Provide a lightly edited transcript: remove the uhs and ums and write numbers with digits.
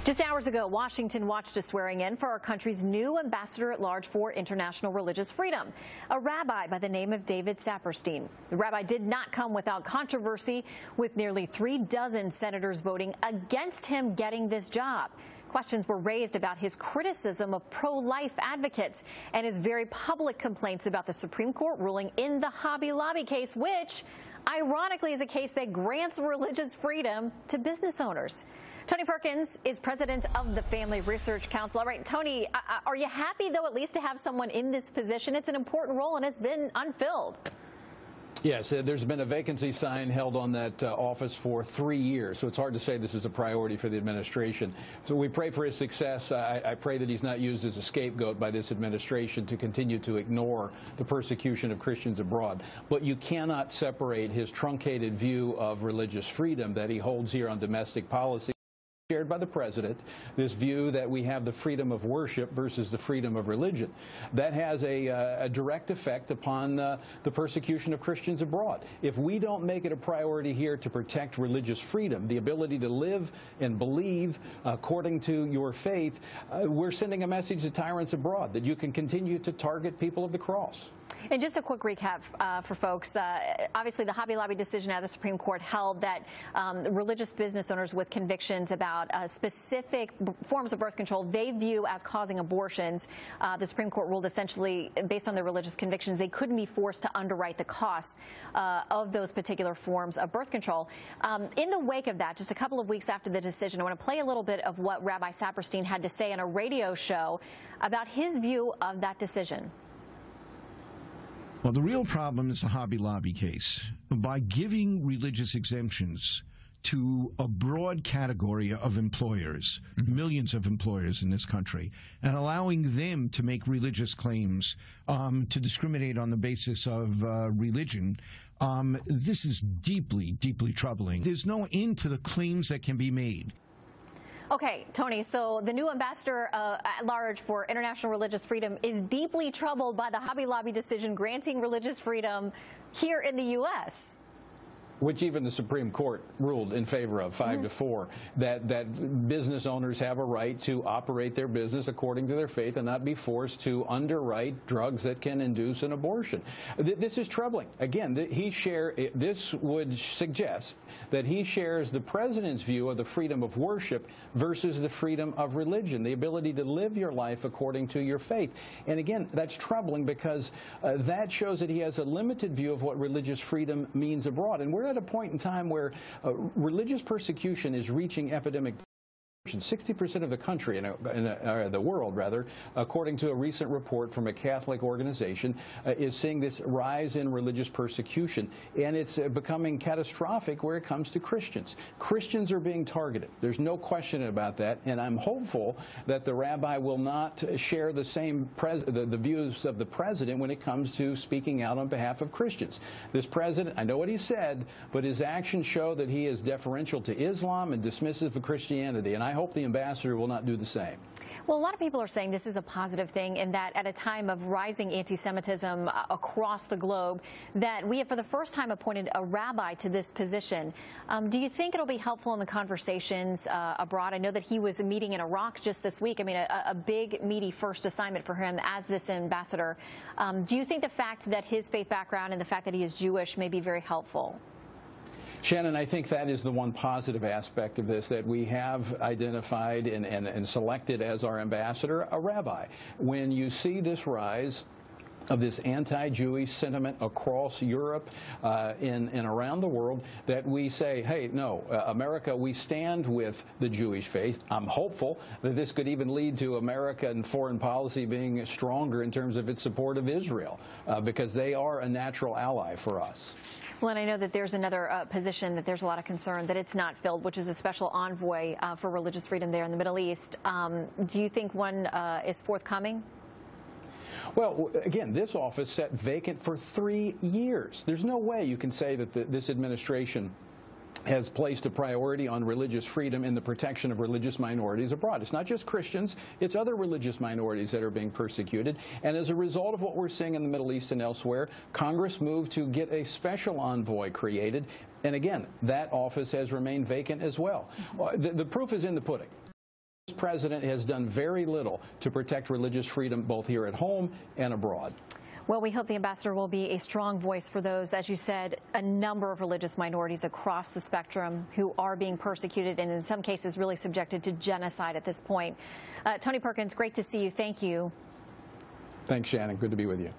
Just hours ago, Washington watched a swearing in for our country's new ambassador at large for international religious freedom, a rabbi by the name of David Saperstein. The rabbi did not come without controversy, with nearly 36 senators voting against him getting this job. Questions were raised about his criticism of pro-life advocates and his very public complaints about the Supreme Court ruling in the Hobby Lobby case, which ironically is a case that grants religious freedom to business owners. Tony Perkins is president of the Family Research Council. All right, Tony, are you happy, though, at least to have someone in this position? It's an important role, and it's been unfilled. Yes, there's been a vacancy sign held on that office for 3 years, so it's hard to say this is a priority for the administration. So we pray for his success. I pray that he's not used as a scapegoat by this administration to continue to ignore the persecution of Christians abroad. But you cannot separate his truncated view of religious freedom that he holds here on domestic policy, shared by the president, this view that we have the freedom of worship versus the freedom of religion. That has a direct effect upon the persecution of Christians abroad. If we don't make it a priority here to protect religious freedom, the ability to live and believe according to your faith, we're sending a message to tyrants abroad that you can continue to target people of the cross. And just a quick recap for folks. Obviously, the Hobby Lobby decision out of the Supreme Court held that religious business owners with convictions about specific forms of birth control they view as causing abortions, the Supreme Court ruled essentially, based on their religious convictions, they couldn't be forced to underwrite the cost of those particular forms of birth control. In the wake of that, just a couple of weeks after the decision, I want to play a little bit of what Rabbi Saperstein had to say on a radio show about his view of that decision. Well, the real problem is the Hobby Lobby case. By giving religious exemptions to a broad category of employers, millions of employers in this country, and allowing them to make religious claims, to discriminate on the basis of religion, this is deeply, deeply troubling. There's no end to the claims that can be made. Okay, Tony, so the new ambassador at large for international religious freedom is deeply troubled by the Hobby Lobby decision granting religious freedom here in the U.S. Which even the Supreme Court ruled in favor of, 5-4, that business owners have a right to operate their business according to their faith and not be forced to underwrite drugs that can induce an abortion. This is troubling. Again, this would suggest that he shares the president's view of the freedom of worship versus the freedom of religion, the ability to live your life according to your faith. And again, that's troubling because that shows that he has a limited view of what religious freedom means abroad. And we're at a point in time where religious persecution is reaching epidemic. 60% of the country, the world rather, according to a recent report from a Catholic organization, is seeing this rise in religious persecution, and it's becoming catastrophic where it comes to Christians. Christians are being targeted. There's no question about that, and I'm hopeful that the rabbi will not share the same the views of the president when it comes to speaking out on behalf of Christians. This president, I know what he said, but his actions show that he is deferential to Islam and dismissive of Christianity, and I hope the ambassador will not do the same. Well, a lot of people are saying this is a positive thing in that at a time of rising anti-Semitism across the globe, that we have for the first time appointed a rabbi to this position. Do you think it'll be helpful in the conversations abroad? I know that he was meeting in Iraq just this week. I mean, a big, meaty first assignment for him as this ambassador. Do you think the fact that his faith background and the fact that he is Jewish may be very helpful? Shannon, I think that is the one positive aspect of this, that we have identified and selected as our ambassador a rabbi. When you see this rise of this anti-Jewish sentiment across Europe and around the world, that we say, hey, no, America, we stand with the Jewish faith. I'm hopeful that this could even lead to America and foreign policy being stronger in terms of its support of Israel, because they are a natural ally for us. Well, and I know that there's another position that there's a lot of concern that it's not filled, which is a special envoy for religious freedom there in the Middle East. Do you think one is forthcoming? Well, again, this office sat vacant for 3 years. There's no way you can say that this administration has placed a priority on religious freedom and the protection of religious minorities abroad. It's not just Christians, it's other religious minorities that are being persecuted. And as a result of what we're seeing in the Middle East and elsewhere, Congress moved to get a special envoy created. And again, that office has remained vacant as well. The proof is in the pudding. This president has done very little to protect religious freedom both here at home and abroad. Well, we hope the ambassador will be a strong voice for those, as you said, a number of religious minorities across the spectrum who are being persecuted and in some cases really subjected to genocide at this point. Tony Perkins, great to see you. Thank you. Thanks, Shannon. Good to be with you.